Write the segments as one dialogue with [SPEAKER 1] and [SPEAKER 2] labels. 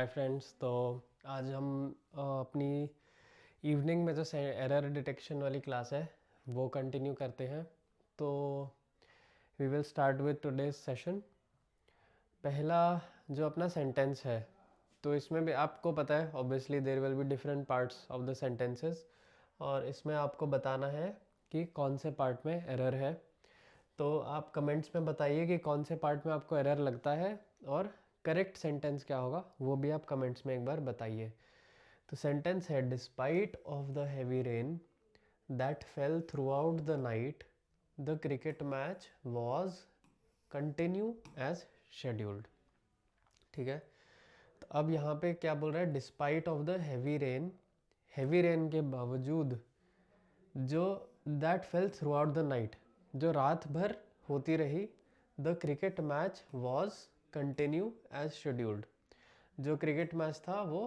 [SPEAKER 1] Hi friends. तो आज हम अपनी इवनिंग में जो एरर डिटेक्शन वाली क्लास है वो कंटिन्यू करते हैं। तो we will start with today's session. पहला जो अपना सेंटेंस है, तो इसमें भी आपको पता है obviously there will be different parts of the sentences, और इसमें आपको बताना है कि कौन से पार्ट में एरर है। तो आप कमेंट्स में बताइए कि कौन से पार्ट में आपको एरर लगता है, और करेक्ट सेंटेंस क्या होगा वो भी आप कमेंट्स में एक बार बताइए। तो सेंटेंस है, despite of the heavy rain that fell throughout the night the cricket match was continue as scheduled. ठीक है, तो अब यहाँ पे क्या बोल रहा है, despite of the heavy rain के बावजूद जो that fell throughout the night, जो रात भर होती रही, the cricket match was continue as scheduled, जो क्रिकेट मैच था वो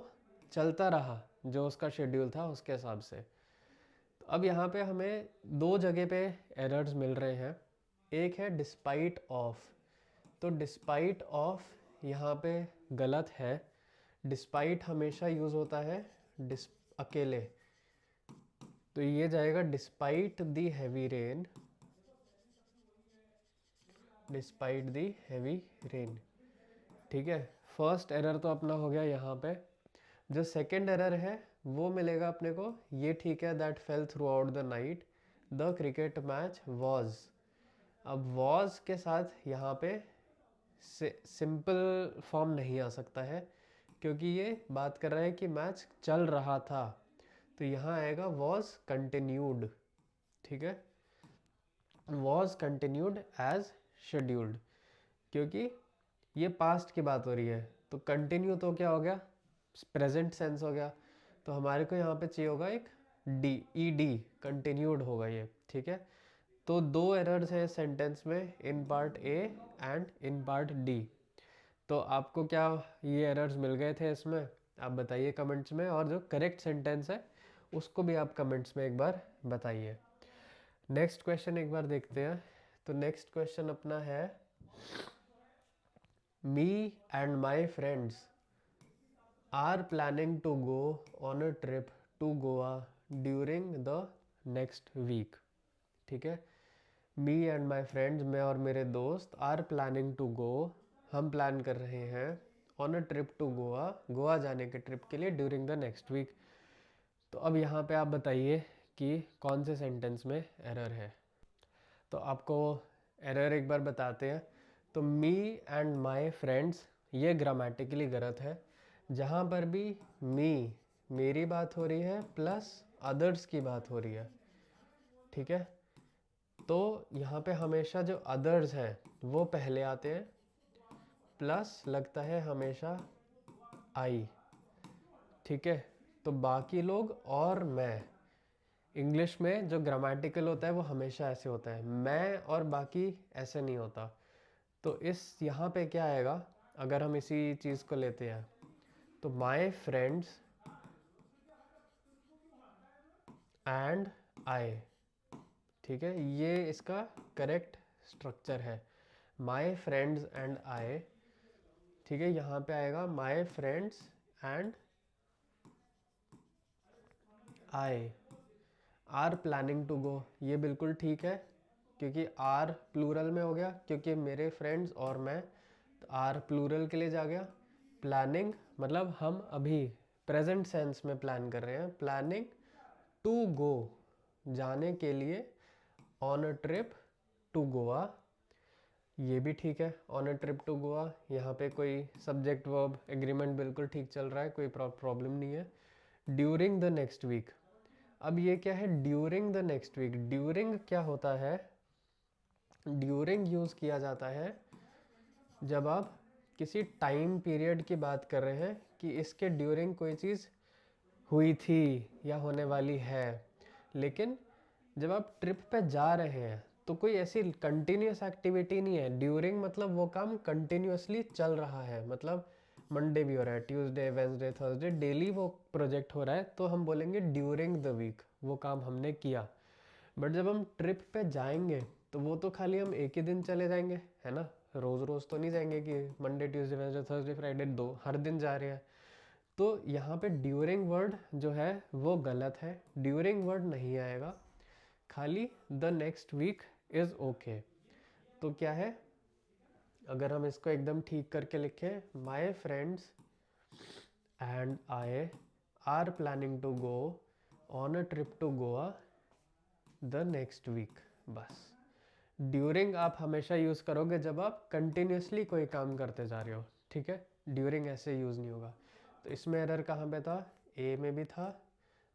[SPEAKER 1] चलता रहा जो उसका शेड्यूल था उसके हिसाब से। तो अब यहाँ पे हमें दो जगह पे एरर्स मिल रहे हैं। एक है डिस्पाइट ऑफ, तो डिस्पाइट ऑफ यहाँ पे गलत है। डिस्पाइट हमेशा यूज़ होता है अकेले, तो ये जाएगा डिस्पाइट दी हैवी रेन, डिस्पाइट दी हैवी रेन। ठीक है, फर्स्ट एरर तो अपना हो गया यहाँ पे। जो सेकंड एरर है वो मिलेगा अपने को, ये ठीक है, that fell throughout the night the cricket match was. अब वॉज के साथ यहाँ पे सिंपल फॉर्म नहीं आ सकता है, क्योंकि ये बात कर रहा है कि मैच चल रहा था, तो यहाँ आएगा वॉज कंटिन्यूड। ठीक है, वॉज कंटिन्यूड एज शेड्यूल्ड, क्योंकि ये पास्ट की बात हो रही है, तो कंटिन्यू तो क्या हो गया, प्रेजेंट सेंस हो गया। तो हमारे को यहाँ पे चाहिए होगा एक डी, ई डी, कंटिन्यूड होगा ये। ठीक है, तो दो एरर्स हैं सेंटेंस में, in part A and in part D. तो आपको क्या ये एरर्स मिल गए थे इसमें, आप बताइए कमेंट्स में, और जो करेक्ट सेंटेंस है उसको भी आप कमेंट्स में एक बार बताइए। नेक्स्ट क्वेश्चन एक बार देखते हैं। तो नेक्स्ट क्वेश्चन अपना है, me and my friends are planning to go on a trip to Goa during the next week. ठीक है, मी एंड माई फ्रेंड्स, मैं और मेरे दोस्त, आर प्लानिंग टू गो, हम प्लान कर रहे हैं, on a trip to Goa, Goa जाने के ट्रिप के लिए, ड्यूरिंग द नेक्स्ट वीक। तो अब यहाँ पे आप बताइए कि कौन से सेंटेंस में एरर है। तो आपको एरर एक बार बताते हैं। तो मी एंड माई फ्रेंड्स, ये ग्रामेटिकली गलत है। जहाँ पर भी मी, मेरी बात हो रही है, प्लस अदर्स की बात हो रही है, ठीक है, तो यहाँ पे हमेशा जो अदर्स हैं वो पहले आते हैं, प्लस लगता है हमेशा आई। ठीक है, तो बाकी लोग और मैं, इंग्लिश में जो ग्रामेटिकल होता है वो हमेशा ऐसे होता है, मैं और बाकी ऐसे नहीं होता। तो इस यहाँ पे क्या आएगा, अगर हम इसी चीज़ को लेते हैं, तो माई फ्रेंड्स एंड आई। ठीक है, ये इसका करेक्ट स्ट्रक्चर है, माई फ्रेंड्स एंड आई। ठीक है, यहाँ पे आएगा my friends and I are planning to go, ये बिल्कुल ठीक है, क्योंकि आर प्लूरल में हो गया, क्योंकि मेरे फ्रेंड्स और मैं, तो आर प्लूरल के लिए जा गया। प्लानिंग मतलब हम अभी प्रेजेंट सेंस में प्लान कर रहे हैं, प्लानिंग टू गो, जाने के लिए, on a trip to Goa, ये भी ठीक है, on a trip to Goa. यहाँ पे कोई सब्जेक्ट वर्ब एग्रीमेंट बिल्कुल ठीक चल रहा है, कोई प्रॉब्लम नहीं है। ड्यूरिंग द नेक्स्ट वीक, अब ये क्या है, during the next week. During क्या होता है, ड्यूरिंग यूज़ किया जाता है जब आप किसी टाइम पीरियड की बात कर रहे हैं कि इसके ड्यूरिंग कोई चीज़ हुई थी या होने वाली है। लेकिन जब आप ट्रिप पे जा रहे हैं तो कोई ऐसी कंटिन्यूस एक्टिविटी नहीं है, ड्यूरिंग मतलब वो काम कंटिन्यूसली चल रहा है, मतलब मंडे भी हो रहा है, ट्यूसडे, वेंसडे, थर्सडे, डेली वो प्रोजेक्ट हो रहा है, तो हम बोलेंगे ड्यूरिंग द वीक वो काम हमने किया। बट जब हम ट्रिप पे जाएंगे तो वो तो खाली हम एक ही दिन चले जाएंगे, है ना, रोज़ रोज़ तो नहीं जाएंगे कि Monday Tuesday Wednesday Thursday Friday, दो हर दिन जा रहे हैं। तो यहाँ पे ड्यूरिंग वर्ड जो है वो गलत है, ड्यूरिंग वर्ड नहीं आएगा, खाली the next week is okay. तो क्या है, अगर हम इसको एकदम ठीक करके लिखें, my friends and I are planning to go on a trip to Goa the next week. बस ड्यूरिंग आप हमेशा यूज़ करोगे जब आप कंटिन्यूसली कोई काम करते जा रहे हो, ठीक है, ड्यूरिंग ऐसे यूज़ नहीं होगा। तो इसमें एरर कहाँ पे था, ए में भी था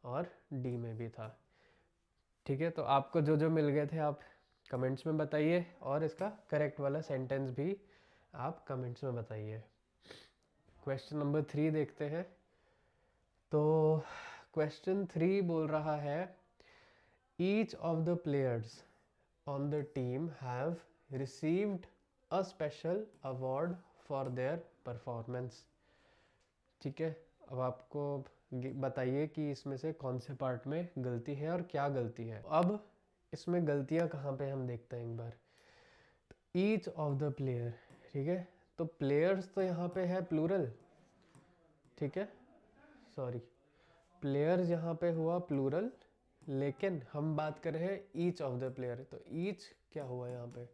[SPEAKER 1] और डी में भी था, ठीक है। तो आपको जो जो मिल गए थे आप कमेंट्स में बताइए, और इसका करेक्ट वाला सेंटेंस भी आप कमेंट्स में बताइए। क्वेश्चन नंबर 3 देखते हैं। तो क्वेश्चन 3 बोल रहा है, each of the players on the team have received a special award for their performance। ठीक है, अब आपको बताइए कि इसमें से कौन से पार्ट में गलती है और क्या गलती है। अब इसमें गलतियां कहाँ पे हम देखते हैं एक बार। ईच ऑफ द प्लेयर, ठीक है, तो प्लेयर्स तो यहाँ पे है प्लूरल, ठीक है, सॉरी, प्लेयर्स यहाँ पे हुआ प्लूरल, लेकिन हम बात कर रहे हैं ईच ऑफ द प्लेयर, तो ईच क्या हुआ यहाँ पे,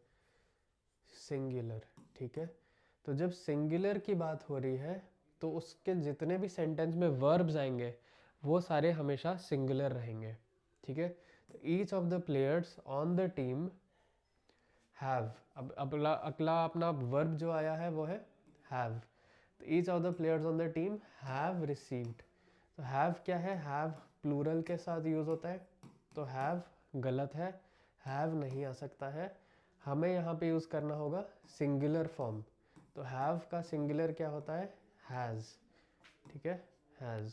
[SPEAKER 1] सिंगुलर, ठीक है। तो जब सिंगुलर की बात हो रही है तो उसके जितने भी सेंटेंस में वर्ब्स आएंगे वो सारे हमेशा सिंगुलर रहेंगे, ठीक है। तो each of the players on the team have, अब अगला अपना वर्ब जो आया है वो है हैव। तो each of the players on the team have received, तो हैव क्या है, हैव प्लूरल के साथ यूज होता है, तो हैव गलत है, हैव नहीं आ सकता है, हमें यहाँ पे यूज करना होगा सिंगुलर फॉर्म। तो हैव का सिंगुलर क्या होता है, हैज, ठीक है, हैज।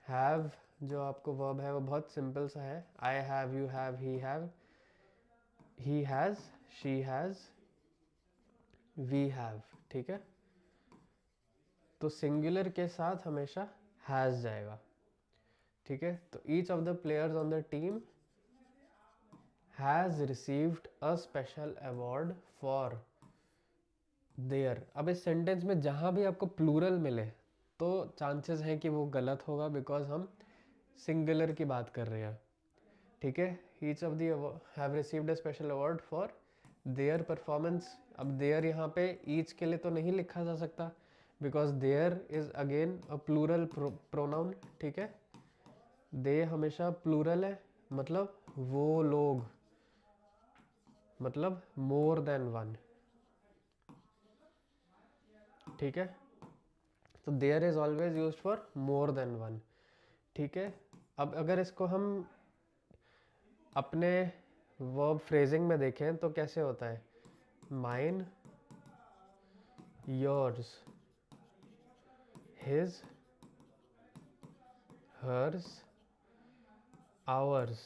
[SPEAKER 1] हैव जो आपको वर्ब है वो बहुत सिंपल सा है, I have, you have, he has, she has, we have, ठीक है। तो सिंगुलर के साथ हमेशा हैज जाएगा, ठीक है। तो each of the players on the team has received a special award for their. अब इस सेंटेंस में जहाँ भी आपको प्लूरल मिले तो चांसेस हैं कि वो गलत होगा, बिकॉज हम सिंगुलर की बात कर रहे हैं, ठीक है। Each of the have received a special award for their performance. अब देयर यहाँ पे ईच के लिए तो नहीं लिखा जा सकता, because there is again a plural pronoun, ठीक है। दे हमेशा प्लूरल है, मतलब वो लोग, मतलब मोर देन वन, ठीक है। तो there is always used for more than one, ठीक है। अब अगर इसको हम अपने वर्ब फ्रेजिंग में देखें तो कैसे होता है, mine, yours, his, hers, ours,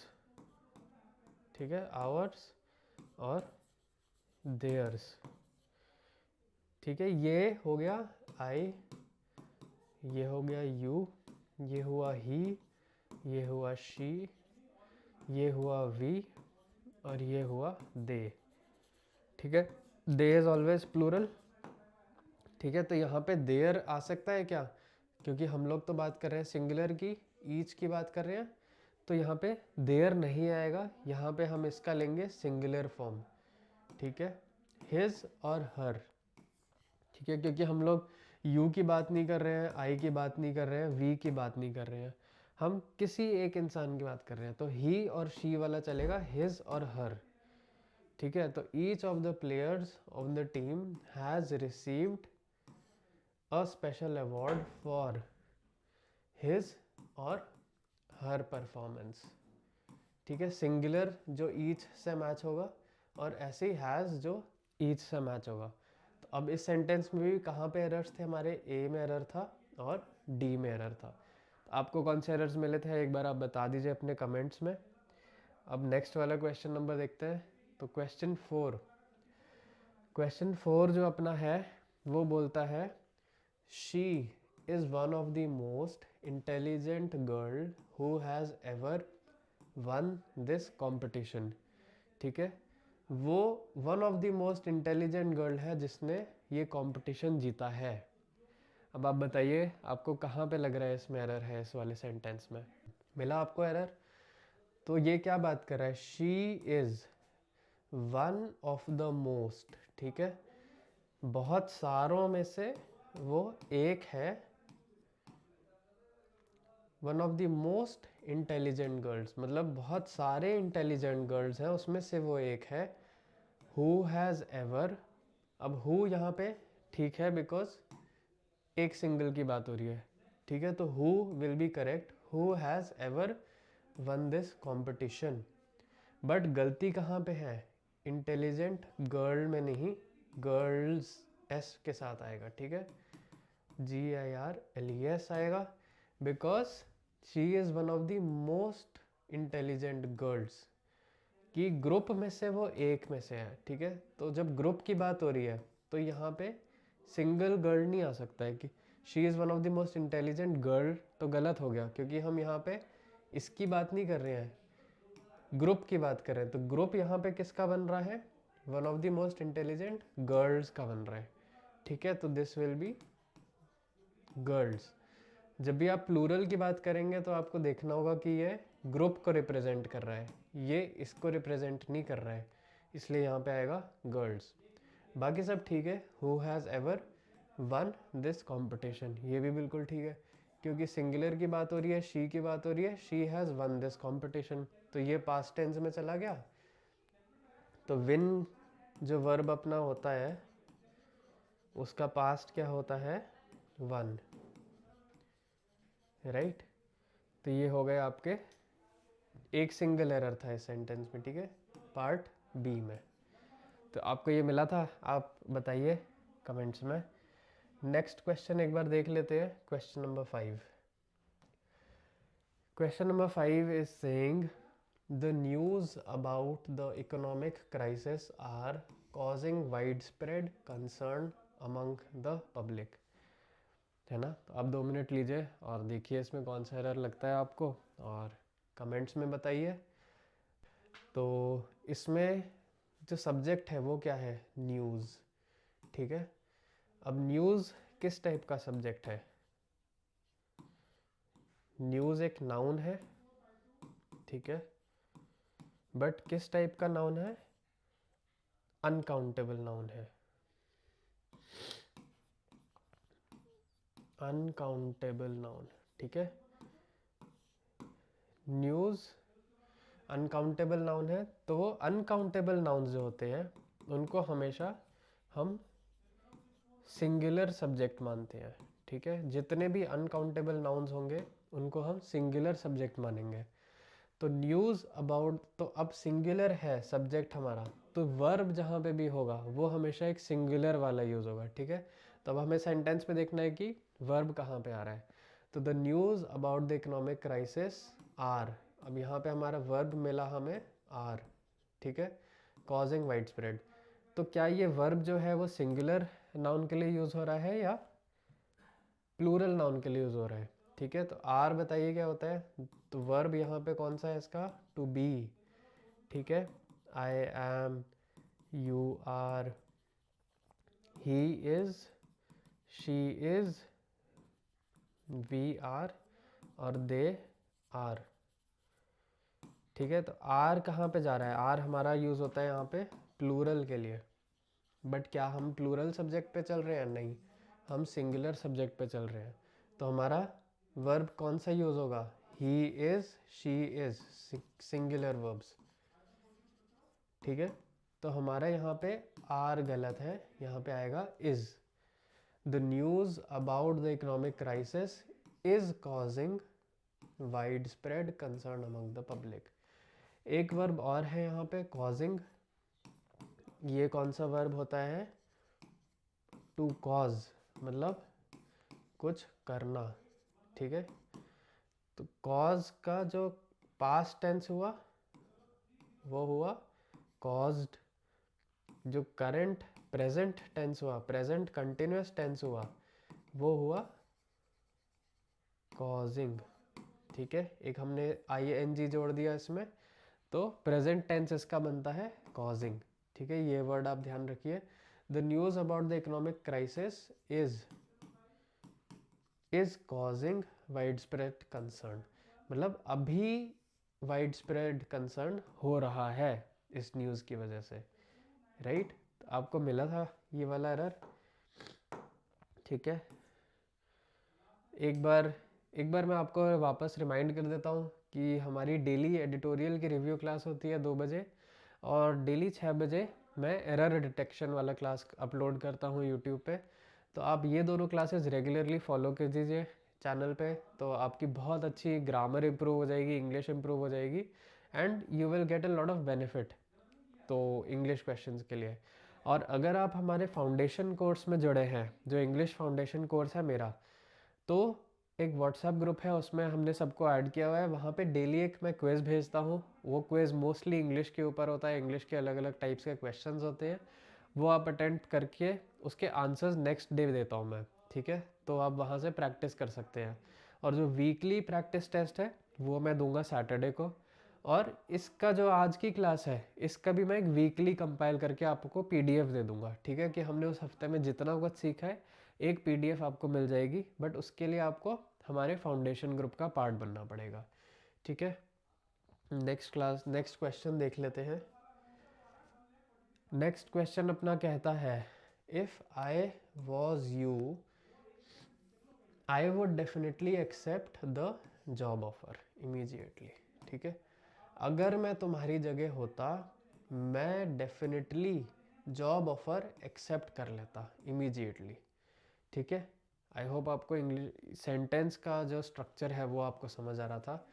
[SPEAKER 1] ठीक है, आवर्स और देयर्स, ठीक है। ये हो गया आई, ये हो गया यू, ये हुआ ही, ये हुआ शी, ये हुआ वी और ये हुआ दे, ठीक है। दे इज ऑलवेज प्लूरल, ठीक है। तो यहाँ पे देयर आ सकता है क्या, क्योंकि हम लोग तो बात कर रहे हैं सिंगुलर की, ईच की बात कर रहे हैं, तो यहाँ पे देयर नहीं आएगा, यहाँ पे हम इसका लेंगे सिंगुलर फॉर्म, ठीक है, हिज और हर, ठीक है। क्योंकि हम लोग यू की बात नहीं कर रहे हैं, आई की बात नहीं कर रहे हैं, वी की बात नहीं कर रहे हैं, हम किसी एक इंसान की बात कर रहे हैं, तो ही और शी वाला चलेगा, हिज और हर, ठीक है। तो each of the players of the team has received a special award for his और हर परफॉर्मेंस, ठीक है। सिंगुलर जो ईच से मैच होगा और ऐसे ही हैज़ जो ईच से मैच होगा। तो अब इस सेंटेंस में भी कहाँ पे एरर्स थे हमारे, ए में एरर था और डी में एरर था। तो आपको कौन से एरर्स मिले थे एक बार आप बता दीजिए अपने कमेंट्स में। अब नेक्स्ट वाला क्वेश्चन नंबर देखते हैं। तो क्वेश्चन 4 जो अपना है वो बोलता है, she is one of the most intelligent girl who has ever one this competition, ठीक है। वो one of the most intelligent girl है जिसने ये कंपटीशन जीता है। अब आप बताइए आपको कहाँ पे लग रहा है इसमें एरर है, इस वाले सेंटेंस में मिला आपको एरर? तो ये क्या बात कर रहा है, she is one of the most, ठीक है, बहुत सारों में से वो एक है, one of the most intelligent girls, मतलब बहुत सारे इंटेलिजेंट गर्ल्स हैं उसमें से वो एक है, हु हैज़ एवर, अब हु यहाँ पे ठीक है बिकॉज एक सिंगल की बात हो रही है, ठीक है, तो who will be correct, who has ever one this competition. But गलती कहाँ पे है, इंटेलिजेंट गर्ल में नहीं, गर्ल्स एस के साथ आएगा, ठीक है, GIRLES आएगा, because she is one of the most intelligent girls, कि ग्रुप में से वो एक में से है, ठीक है, तो जब ग्रुप की बात हो रही है तो यहाँ पे सिंगल गर्ल नहीं आ सकता है कि she is one of the most intelligent girl, तो गलत हो गया क्योंकि हम यहाँ पे इसकी बात नहीं कर रहे हैं, ग्रुप की बात कर रहे हैं, तो ग्रुप यहाँ पे किसका बन रहा है, one of the most intelligent girls का बन रहा है, ठीक है, तो दिस विल बी गर्ल्स। जब भी आप प्लूरल की बात करेंगे तो आपको देखना होगा कि ये ग्रुप को रिप्रेजेंट कर रहा है, ये इसको रिप्रेजेंट नहीं कर रहा है, इसलिए यहाँ पे आएगा गर्ल्स। बाकी सब ठीक है, who has ever one this competition, ये भी बिल्कुल ठीक है क्योंकि सिंगुलर की बात हो रही है, शी की बात हो रही है, she has one this competition, तो ये पास्ट टेंस में चला गया। तो विन जो वर्ब अपना होता है उसका पास्ट क्या होता है, वन, राइट। तो ये हो गए आपके, एक सिंगल एरर था इस सेंटेंस में, ठीक है, पार्ट बी में। तो आपको ये मिला था, आप बताइए कमेंट्स में। नेक्स्ट क्वेश्चन एक बार देख लेते हैं, question number 5। Question number 5 is saying the news about the economic crisis are causing widespread concern among the public, है ना। तो आप 2 मिनट लीजिए और देखिए इसमें कौन सा एरर लगता है आपको और कमेंट्स में बताइए। तो इसमें जो सब्जेक्ट है वो क्या है, न्यूज़, ठीक है। अब न्यूज़ किस टाइप का सब्जेक्ट है, न्यूज़ एक नाउन है, ठीक है, बट किस टाइप का नाउन है, अनकाउंटेबल नाउन है, अनकाउंटेबल नाउन, ठीक है। न्यूज़ अनकाउंटेबल नाउन है, तो वो अनकाउंटेबल नाउन जो होते हैं उनको हमेशा हम सिंगुलर सब्जेक्ट मानते हैं, ठीक है, जितने भी अनकाउंटेबल नाउन्स होंगे उनको हम सिंगुलर सब्जेक्ट मानेंगे। तो न्यूज़ अबाउट, तो अब सिंगुलर है सब्जेक्ट हमारा, तो वर्ब जहाँ पे भी होगा वो हमेशा एक सिंगुलर वाला यूज़ होगा, ठीक है। तो अब हमें सेंटेंस में देखना है कि वर्ब कहाँ पे आ रहा है। तो the news about the economic crisis are, अब यहाँ पे हमारा वर्ब मिला हमें आर, ठीक है, कॉजिंग वाइड स्प्रेड। तो क्या ये वर्ब जो है वो सिंगुलर नाउन के लिए यूज़ हो रहा है या प्लूरल नाउन के लिए यूज़ हो रहा है, ठीक है। तो आर बताइए क्या होता है, तो वर्ब यहाँ पे कौन सा है इसका, टू बी, ठीक है, I am, you are, he is, she is, we are और दे आर, ठीक है। तो आर कहाँ पे जा रहा है, आर हमारा यूज़ होता है यहाँ पे प्लूरल के लिए, बट क्या हम प्लूरल सब्जेक्ट पे चल रहे हैं, नहीं, हम सिंगुलर सब्जेक्ट पे चल रहे हैं। तो हमारा वर्ब कौन सा यूज़ होगा, ही is, she is, singular verbs, ठीक है। तो हमारा यहाँ पे आर गलत है, यहाँ पे आएगा is. The news about the economic crisis is causing widespread concern among the public. एक वर्ब और है यहाँ पे, कॉजिंग, ये कौन सा वर्ब होता है, टू कॉज, मतलब कुछ करना, ठीक है। तो कॉज का जो पास्ट टेंस हुआ वो हुआ कॉज्ड, जो करंट प्रेजेंट टेंस हुआ, प्रेजेंट कंटिन्यूस टेंस हुआ, वो हुआ कॉजिंग, ठीक है। एक हमने ING जोड़ दिया इसमें, तो प्रेजेंट टेंस इसका बनता है कॉजिंग, ठीक है, ये वर्ड आप ध्यान रखिए। The news about the economic crisis is is causing widespread concern, मतलब अभी वाइड स्प्रेड कंसर्न हो रहा है इस न्यूज़ की वजह से, राइट? आपको मिला था ये वाला एरर, ठीक है। एक बार मैं आपको वापस रिमाइंड कर देता हूँ कि हमारी डेली एडिटोरियल की रिव्यू क्लास होती है 2 बजे, और डेली 6 बजे मैं एरर डिटेक्शन वाला क्लास अपलोड करता हूँ यूट्यूब पे। तो आप ये दोनों क्लासेस रेगुलरली फॉलो कर दीजिए चैनल पे, तो आपकी बहुत अच्छी ग्रामर इम्प्रूव हो जाएगी, इंग्लिश इम्प्रूव हो जाएगी, and you will get a lot of benefit तो इंग्लिश क्वेश्चंस के लिए। और अगर आप हमारे फाउंडेशन कोर्स में जुड़े हैं, जो इंग्लिश फाउंडेशन कोर्स है मेरा, तो एक व्हाट्सएप ग्रुप है, उसमें हमने सबको ऐड किया हुआ है। वहाँ पे डेली एक मैं क्विज़ भेजता हूँ, वो क्विज़ मोस्टली इंग्लिश के ऊपर होता है, इंग्लिश के अलग अलग टाइप्स के क्वेश्चंस होते हैं, वो आप अटेम्प्ट करके उसके आंसर्स नेक्स्ट डे देता हूँ मैं, ठीक है। तो आप वहाँ से प्रैक्टिस कर सकते हैं। और जो वीकली प्रैक्टिस टेस्ट है वो मैं दूंगा सैटरडे को। और इसका जो आज की क्लास है, इसका भी मैं एक वीकली कंपाइल करके आपको पीडीएफ दे दूंगा, ठीक है, कि हमने उस हफ्ते में जितना कुछ सीखा है एक पीडीएफ आपको मिल जाएगी, बट उसके लिए आपको हमारे फाउंडेशन ग्रुप का पार्ट बनना पड़ेगा, ठीक है। नेक्स्ट क्वेश्चन देख लेते हैं। नेक्स्ट क्वेश्चन अपना कहता है, if I was you I would definitely accept the job offer immediately, ठीक है। अगर मैं तुम्हारी जगह होता, मैं डेफिनेटली जॉब ऑफर एक्सेप्ट कर लेता इमीजिएटली, ठीक है। आई होप आपको इंग्लिश सेंटेंस का जो स्ट्रक्चर है वो आपको समझ आ रहा था।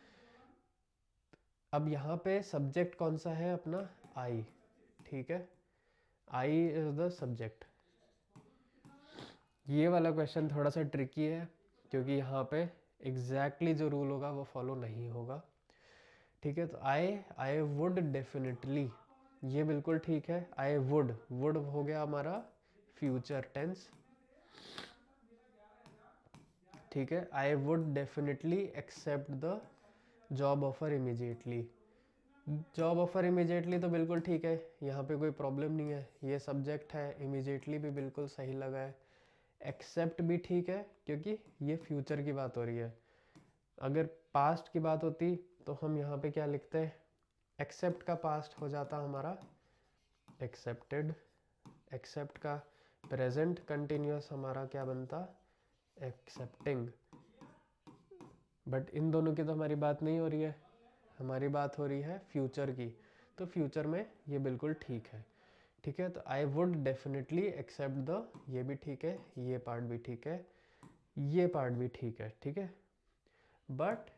[SPEAKER 1] अब यहाँ पे सब्जेक्ट कौन सा है अपना, आई, ठीक है। I is the subject. ये वाला क्वेश्चन थोड़ा सा ट्रिकी है, क्योंकि यहाँ पे एग्जैक्टली जो रूल होगा वो फॉलो नहीं होगा, ठीक है। तो आई वुड डेफिनेटली, ये बिल्कुल ठीक है। आई वुड हो गया हमारा फ्यूचर टेंस, ठीक है। I would definitely accept the job offer immediately. Job offer immediately तो बिल्कुल ठीक है, यहाँ पे कोई प्रॉब्लम नहीं है। ये सब्जेक्ट है, इमीजिएटली भी बिल्कुल सही लगा है, एक्सेप्ट भी ठीक है, क्योंकि ये फ्यूचर की बात हो रही है। अगर पास्ट की बात होती तो हम यहाँ पे क्या लिखते हैं, एक्सेप्ट का पास्ट हो जाता हमारा एक्सेप्टेड, एक्सेप्ट का प्रेजेंट कंटिन्यूअस हमारा क्या बनता, एक्सेप्टिंग। बट इन दोनों की तो हमारी बात नहीं हो रही है, हमारी बात हो रही है फ्यूचर की, तो फ्यूचर में ये बिल्कुल ठीक है, ठीक है। तो I would definitely accept the, ये भी ठीक है, ये पार्ट भी ठीक है, ये पार्ट भी ठीक है, ठीक है। बट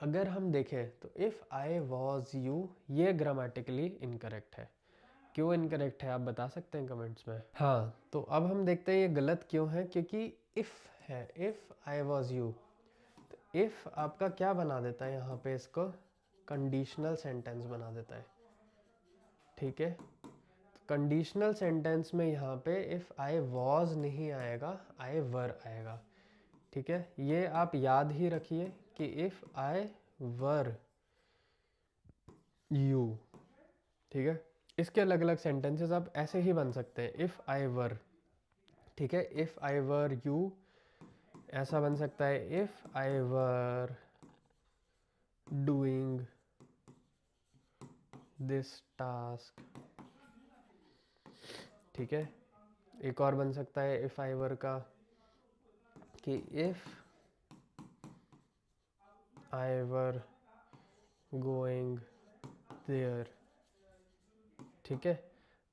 [SPEAKER 1] अगर हम देखें तो इफ़ आई वॉज यू, ये ग्रामेटिकली इनकरेक्ट है। क्यों इनकरेक्ट है आप बता सकते हैं कमेंट्स में। हाँ, तो अब हम देखते हैं ये गलत क्यों है, क्योंकि इफ़ है, इफ़ आई वॉज यू, तो इफ़ आपका क्या बना देता है यहाँ पे, इसको कंडीशनल सेंटेंस बना देता है, ठीक है। कंडीशनल सेंटेंस में यहाँ पे इफ़ आई वॉज नहीं आएगा, आई वर आएगा, ठीक है। ये आप याद ही रखिए कि इफ़ आई वर यू, ठीक है। इसके अलग अलग सेंटेंसेस आप ऐसे ही बन सकते हैं, इफ़ आई वर, ठीक है। इफ़ आई वर यू ऐसा बन सकता है, if I were doing this task, ठीक है। एक और बन सकता है इफ़ आई वर का, कि if I were going there, ठीक है।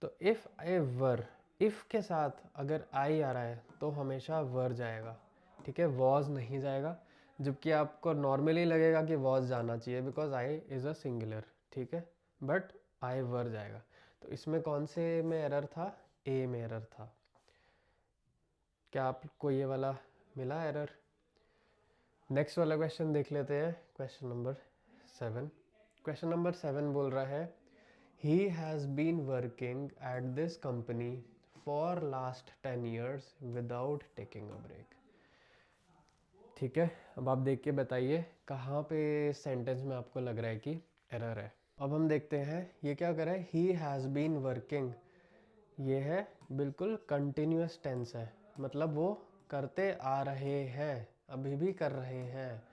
[SPEAKER 1] तो इफ़ आई वर, इफ़ के साथ अगर आई आ रहा है तो हमेशा वर जाएगा, ठीक है, वॉज नहीं जाएगा। जबकि आपको नॉर्मली लगेगा कि वॉज जाना चाहिए, because I is a singular, ठीक है, बट आई वर जाएगा। तो इसमें कौन से में एरर था, ए में एरर था। क्या आपको ये वाला मिला एरर। नेक्स्ट वाला क्वेश्चन देख लेते हैं, क्वेश्चन नंबर 7। क्वेश्चन नंबर 7 बोल रहा है, he has been working at this company for last 10 years without taking a break, ठीक है। अब आप देख के बताइए कहाँ पे सेंटेंस में आपको लग रहा है कि एरर है। अब हम देखते हैं ये क्या कर रहा है, he has been working, ये है बिल्कुल कंटिन्यूअस टेंस है, मतलब वो करते आ रहे हैं, अभी भी कर रहे हैं,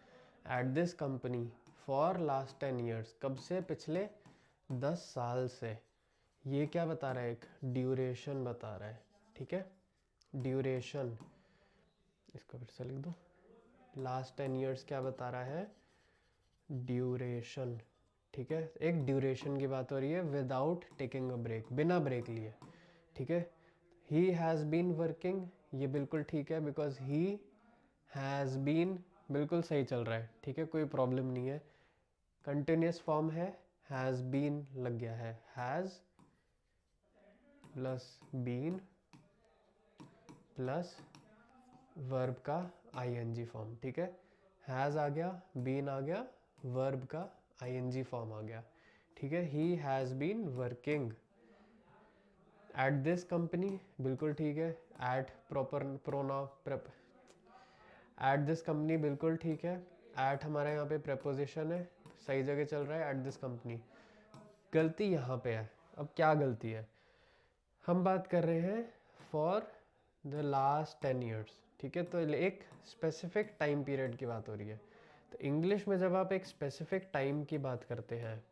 [SPEAKER 1] eight this company for last 10 years, कब से, पिछले 10 साल से। ये क्या बता रहा है, एक ड्यूरेशन बता रहा है, ठीक है, ड्यूरेशन, इसको फिर से लिख दो, लास्ट 10 ईयर्स क्या बता रहा है, ड्यूरेशन, ठीक है, एक ड्यूरेशन की बात हो रही है, विदाउट टेकिंग अ ब्रेक, बिना ब्रेक लिए, ठीक है। ही हैज़ बीन वर्किंग, ये बिल्कुल ठीक है, बिकॉज ही हैज़ बीन बिल्कुल सही चल रहा है, ठीक है, कोई प्रॉब्लम नहीं है। कंटिन्यूस फॉर्म है, हैज़ बीन लग गया है, has plus been plus verb का आईएनजी फॉर्म, ठीक है, हैज़ आ गया, बीन आ गया, वर्ब का आईएनजी फॉर्म आ गया, ठीक है। He has been working at this company, बिल्कुल ठीक है, at proper pronoun, at this company बिल्कुल ठीक है, एट हमारे यहाँ पे प्रेपोजिशन है, सही जगह चल रहा है, एट दिस कंपनी। गलती यहाँ पे है, अब क्या गलती है, हम बात कर रहे हैं फॉर द लास्ट 10 ईयर्स, ठीक है, तो एक स्पेसिफिक टाइम पीरियड की बात हो रही है। तो इंग्लिश में जब आप एक स्पेसिफिक टाइम की बात करते हैं,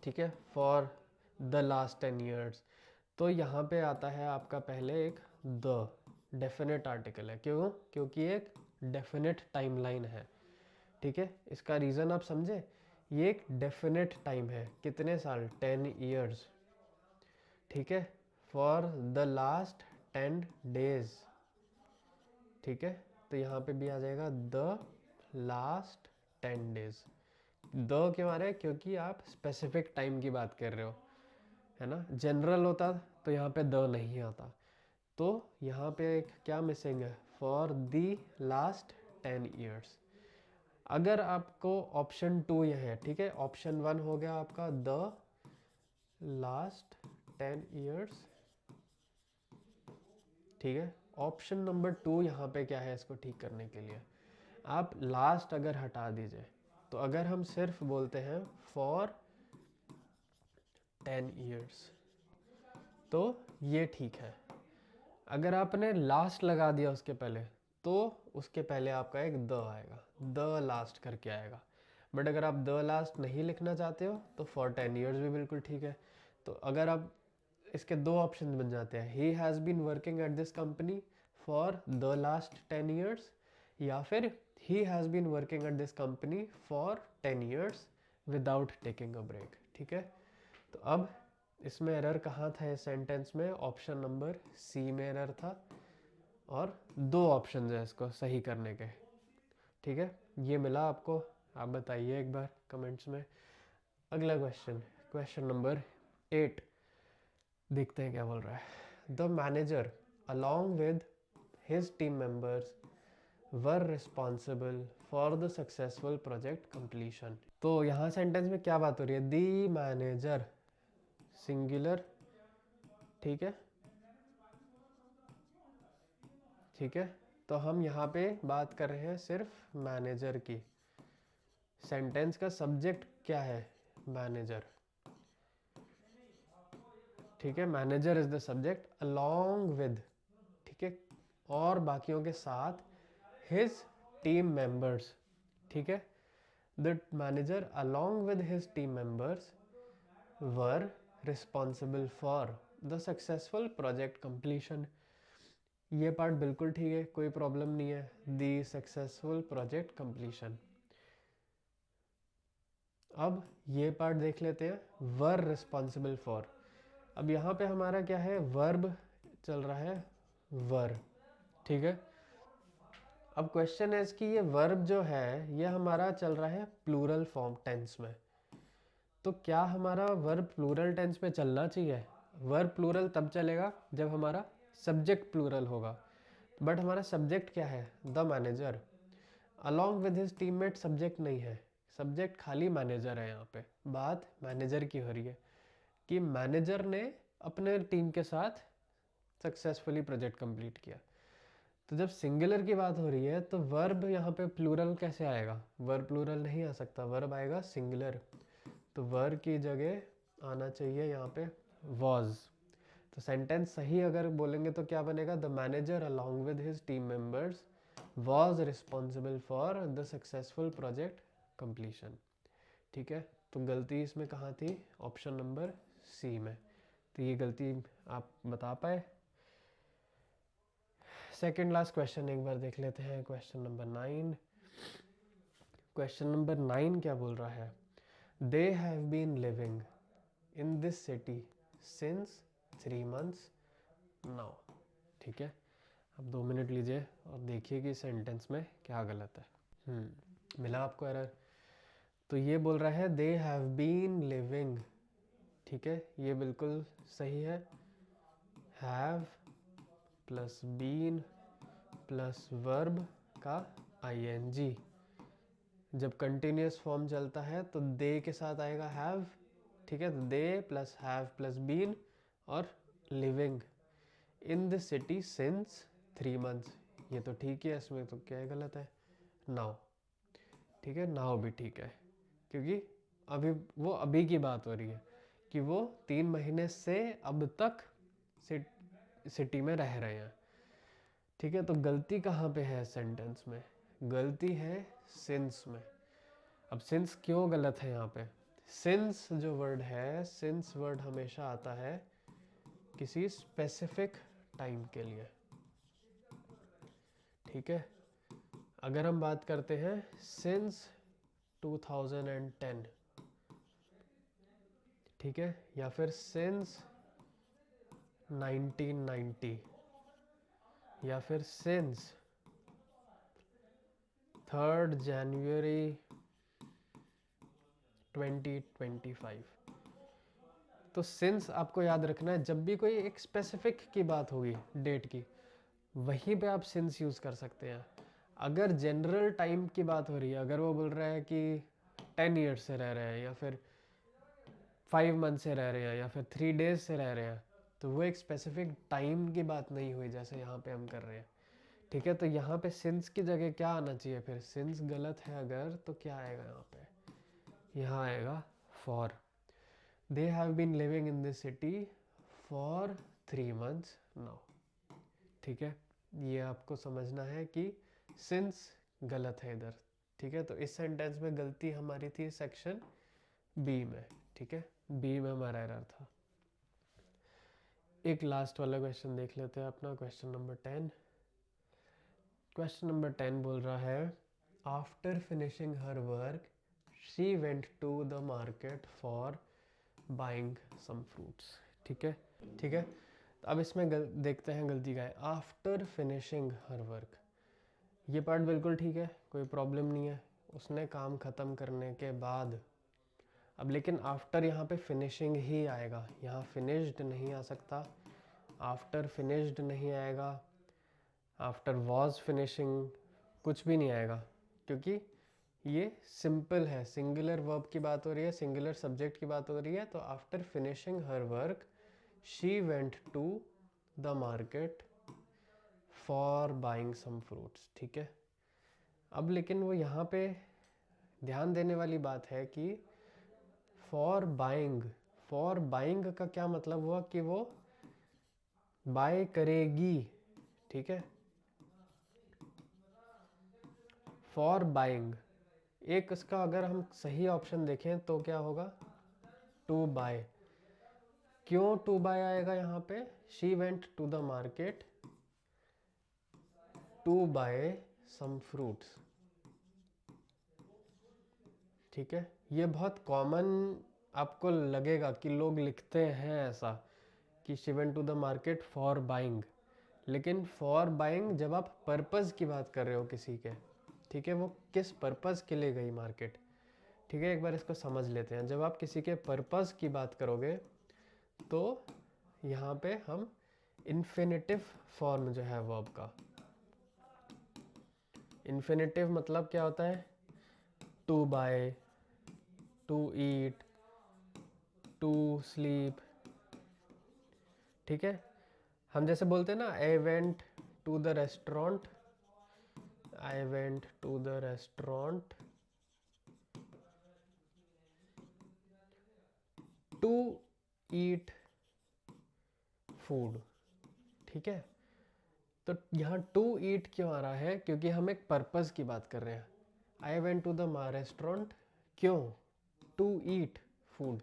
[SPEAKER 1] ठीक है, फॉर द लास्ट 10 ईयर्स, तो यहाँ पे आता है आपका पहले एक द, डेफिनेट आर्टिकल है, क्यों, क्योंकि एक डेफिनेट टाइमलाइन है, ठीक है। इसका रीज़न आप समझे, ये एक डेफिनेट टाइम है, कितने साल, 10 ईयर्स, ठीक है, फॉर द लास्ट 10 डेज, ठीक है। तो यहाँ पे भी आ जाएगा द लास्ट 10 डेज, द क्यों आ रहा है, क्योंकि आप स्पेसिफिक टाइम की बात कर रहे हो, है ना। जनरल होता तो यहाँ पे द नहीं आता, तो यहाँ पे एक क्या मिसिंग है, फॉर दी लास्ट 10 ईयर्स। अगर आपको ऑप्शन 2 यह है, ठीक है, ऑप्शन 1 हो गया आपका द लास्ट 10 ईयर्स, ठीक है। ऑप्शन नंबर 2 यहाँ पे क्या है, इसको ठीक करने के लिए आप लास्ट अगर हटा दीजिए, तो अगर हम सिर्फ बोलते हैं फॉर 10 ईयर्स, तो ये ठीक है। अगर आपने लास्ट लगा दिया उसके पहले, तो उसके पहले आपका एक द आएगा, द लास्ट करके आएगा। बट अगर आप द लास्ट नहीं लिखना चाहते हो, तो फॉर 10 ईयर्स भी बिल्कुल ठीक है। तो अगर आप, इसके दो ऑप्शन बन जाते हैं, he has been working at this company for the last 10 years, या फिर he has been working at this company for 10 years without taking a break, ठीक है। तो अब इसमें एरर कहाँ था इस सेंटेंस में, ऑप्शन नंबर सी में एरर था, और दो ऑप्शन है इसको सही करने के, ठीक है। ये मिला आपको, आप बताइए एक बार कमेंट्स में। अगला क्वेश्चन, क्वेश्चन नंबर 8, देखते हैं क्या बोल रहा है। The manager along with his team members were responsible for the successful project completion. तो यहाँ सेंटेंस में क्या बात हो रही है, दी मैनेजर, सिंगुलर, ठीक है, ठीक है। तो हम यहाँ पे बात कर रहे हैं सिर्फ मैनेजर की। सेंटेंस का सब्जेक्ट क्या है, मैनेजर, ठीक है, manager is the subject, along with, ठीक है, और बाकियों के साथ, हिज टीम मेंबर्स, ठीक है, the manager along with his team members were responsible for the successful project completion. ये पार्ट बिल्कुल ठीक है, कोई प्रॉब्लम नहीं है, द सक्सेसफुल प्रोजेक्ट कंप्लीशन। अब ये पार्ट देख लेते हैं, वर रिस्पॉन्सिबल फॉर। अब यहाँ पे हमारा क्या है, वर्ब चल रहा है, वर, ठीक है। अब क्वेश्चन है कि ये वर्ब जो है ये हमारा चल रहा है प्लूरल फॉर्म टेंस में, तो क्या हमारा वर्ब प्लूरल टेंस में चलना चाहिए। वर्ब प्लूरल तब चलेगा जब हमारा सब्जेक्ट प्लूरल होगा, बट हमारा सब्जेक्ट क्या है, the manager, along with his teammate subject नहीं है, सब्जेक्ट खाली मैनेजर है। यहाँ पे बात मैनेजर की हो रही है कि मैनेजर ने अपने टीम के साथ सक्सेसफुली प्रोजेक्ट कंप्लीट किया। तो जब सिंगुलर की बात हो रही है, तो वर्ब यहाँ पे प्लूरल कैसे आएगा, वर्ब प्लूरल नहीं आ सकता, वर्ब आएगा सिंगुलर। तो वर्ब की जगह आना चाहिए यहाँ पे वॉज। तो सेंटेंस सही अगर बोलेंगे तो क्या बनेगा, the manager along with his team members was responsible for the successful project completion. ठीक है, तो गलती इसमें कहाँ थी, ऑप्शन नंबर सी में। तो ये गलती आप बता पाए। सेकेंड लास्ट क्वेश्चन एक बार देख लेते हैं, क्वेश्चन नंबर 9। क्वेश्चन नंबर 9 क्या बोल रहा है, they have been living in this city since 3 months now. ठीक है, अब 2 मिनट लीजिए और देखिए कि सेंटेंस में क्या गलत है। मिला आपको एरर। तो ये बोल रहा है दे हैव बीन लिविंग, ठीक है, ये बिल्कुल सही है। Have plus been plus verb का ing, जब कंटिन्यूस फॉर्म चलता है तो दे के साथ आएगा हैव। ठीक है, तो दे प्लस हैव प्लस बीन और living in the city since 3 months, ये तो ठीक है, इसमें तो क्या गलत है, नाउ। ठीक है, नाउ भी ठीक है, क्योंकि अभी की बात हो रही है कि वो 3 महीने से अब तक सिटी में रह रहे हैं। ठीक है, तो गलती कहाँ पे है सेंटेंस में, गलती है सिंस में। अब सिंस क्यों गलत है यहाँ पे, सिंस जो वर्ड है, सिंस वर्ड हमेशा आता है किसी स्पेसिफिक टाइम के लिए। ठीक है, अगर हम बात करते हैं सिंस 2010, ठीक है, या फिर सिंस 1990, या फिर सिंस 3rd January 2025, तो सिंस आपको याद रखना है, जब भी कोई एक स्पेसिफिक की बात होगी डेट की, वहीं पे आप सिंस यूज़ कर सकते हैं। अगर जनरल टाइम की बात हो रही है, अगर वो बोल रहा है कि 10 ईयर्स से रह रहे हैं, या फिर 5 मंथ से रह रहे हैं, या फिर 3 days से रह रहे हैं, तो वो एक स्पेसिफिक टाइम की बात नहीं हुई जैसे यहाँ पे हम कर रहे हैं। ठीक है, तो यहाँ पे सिंस की जगह क्या आना चाहिए, फिर सिंस गलत है अगर, तो क्या आएगा यहाँ पे, यहाँ आएगा for. They have been living in this city for 3 months now. ठीक है, ये आपको समझना है कि सिंस गलत है इधर। ठीक है, तो इस सेंटेंस में गलती हमारी थी सेक्शन बी में। ठीक है, बी में हमारा एरर था। एक लास्ट वाला क्वेश्चन देख लेते हैं अपना, क्वेश्चन नंबर 10। क्वेश्चन नंबर 10 बोल रहा है, after finishing her work she went to the market for buying some fruits. ठीक है, ठीक है, तो अब इसमें देखते हैं गलती का है, आफ्टर फिनिशिंग हर वर्क। ये पार्ट बिल्कुल ठीक है, कोई प्रॉब्लम नहीं है, उसने काम ख़त्म करने के बाद। अब लेकिन आफ्टर यहाँ पे फिनिशिंग ही आएगा, यहाँ फिनिश्ड नहीं आ सकता, आफ्टर फिनिश्ड नहीं आएगा, आफ्टर वॉज फिनिशिंग कुछ भी नहीं आएगा, क्योंकि ये सिंपल है, सिंगुलर वर्ब की बात हो रही है, सिंगुलर सब्जेक्ट की बात हो रही है। तो after finishing her work she went to the market for buying some fruits. ठीक है, अब लेकिन वो यहाँ पे ध्यान देने वाली बात है कि फॉर बाइंग का क्या मतलब हुआ कि वो बाय करेगी। ठीक है, फॉर बाइंग, एक इसका अगर हम सही ऑप्शन देखें तो क्या होगा, टू बाय। क्यों टू बाय आएगा यहाँ पे, she went to the market to buy some fruits. ठीक है, ये बहुत कॉमन आपको लगेगा कि लोग लिखते हैं ऐसा कि she went to the market for buying, लेकिन फॉर बाइंग जब आप पर्पस की बात कर रहे हो किसी के, ठीक है, वो किस पर्पस के लिए गई मार्केट। ठीक है, एक बार इसको समझ लेते हैं, जब आप किसी के पर्पस की बात करोगे तो यहाँ पे हम इन्फिनिटिव फॉर्म जो है वर्ब का, इन्फिनिटिव मतलब क्या होता है, to buy, to eat, to sleep. ठीक है, हम जैसे बोलते हैं ना, I went to the restaurant, I went to the restaurant to eat food, ठीक है। तो यहाँ टू ईट क्यों आ रहा है, क्योंकि हम एक पर्पस की बात कर रहे हैं। I went to the restaurant, क्यों? To eat food.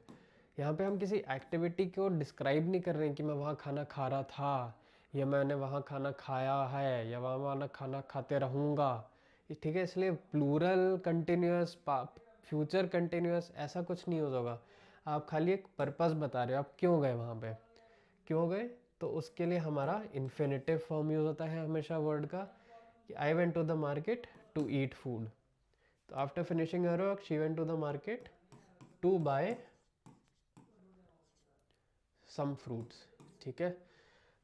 [SPEAKER 1] यहाँ पे हम किसी एक्टिविटी को डिस्क्राइब नहीं कर रहे हैं कि मैं वहाँ खाना खा रहा था, या मैंने वहाँ खाना खाया है, या वहाँ खाना खाते रहूँगा, ठीक है। इसलिए प्लूरल कंटिन्यूअस, फ्यूचर कंटिन्यूअस ऐसा कुछ नहीं होगा। आप खाली एक पर्पस बता रहे हो, आप क्यों गए वहाँ पे, क्यों गए। तो उसके लिए हमारा इन्फिनेटिव फॉर्म यूज़ होता है हमेशा वर्ड का, कि I went to the market to eat food. तो after finishing her work she went to the market to buy some fruits, ठीक है।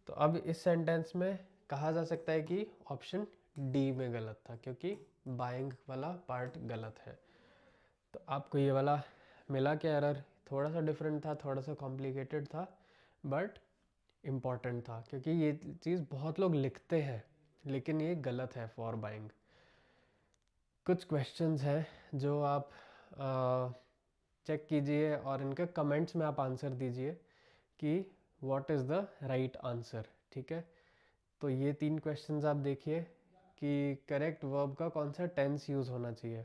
[SPEAKER 1] तो अब इस सेंटेंस में कहा जा सकता है कि ऑप्शन डी में गलत था, क्योंकि बाइंग वाला पार्ट गलत है। तो आपको ये वाला मिला क्या एरर? थोड़ा सा डिफरेंट था, थोड़ा सा कॉम्प्लिकेटेड था, बट इम्पॉर्टेंट था, क्योंकि ये चीज़ बहुत लोग लिखते हैं लेकिन ये गलत है फॉर बाइंग। कुछ क्वेश्चंस हैं जो आप चेक कीजिए और इनके कमेंट्स में आप आंसर दीजिए कि what is the right answer, ठीक है। तो ये 3 क्वेश्चंस आप देखिए कि करेक्ट वर्ब का कौन सा टेंस यूज़ होना चाहिए।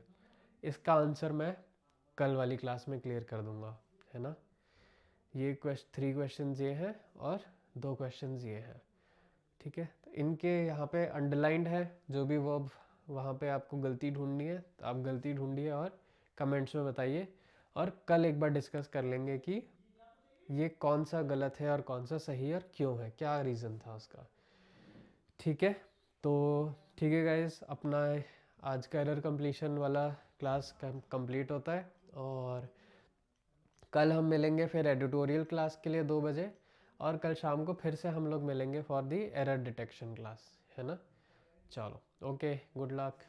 [SPEAKER 1] इसका आंसर मैं कल वाली क्लास में क्लियर कर दूंगा, है ना। ये 3 क्वेश्चंस ये हैं और 2 क्वेश्चंस ये हैं, ठीक है। तो इनके यहाँ पे अंडरलाइंड है, जो भी वर्ब वहाँ पे आपको गलती ढूंढनी है तो आप गलती ढूंढिए और कमेंट्स में बताइए, और कल एक बार डिस्कस कर लेंगे कि ये कौन सा गलत है और कौन सा सही है और क्यों है, क्या रीज़न था उसका, ठीक है। तो ठीक है गाइस, अपना आज का एरर कंप्लीशन वाला क्लास कंप्लीट होता है, और कल हम मिलेंगे फिर एडिटोरियल क्लास के लिए 2 बजे, और कल शाम को फिर से हम लोग मिलेंगे for the error detection class, है ना। चलो, ओके, गुड लक।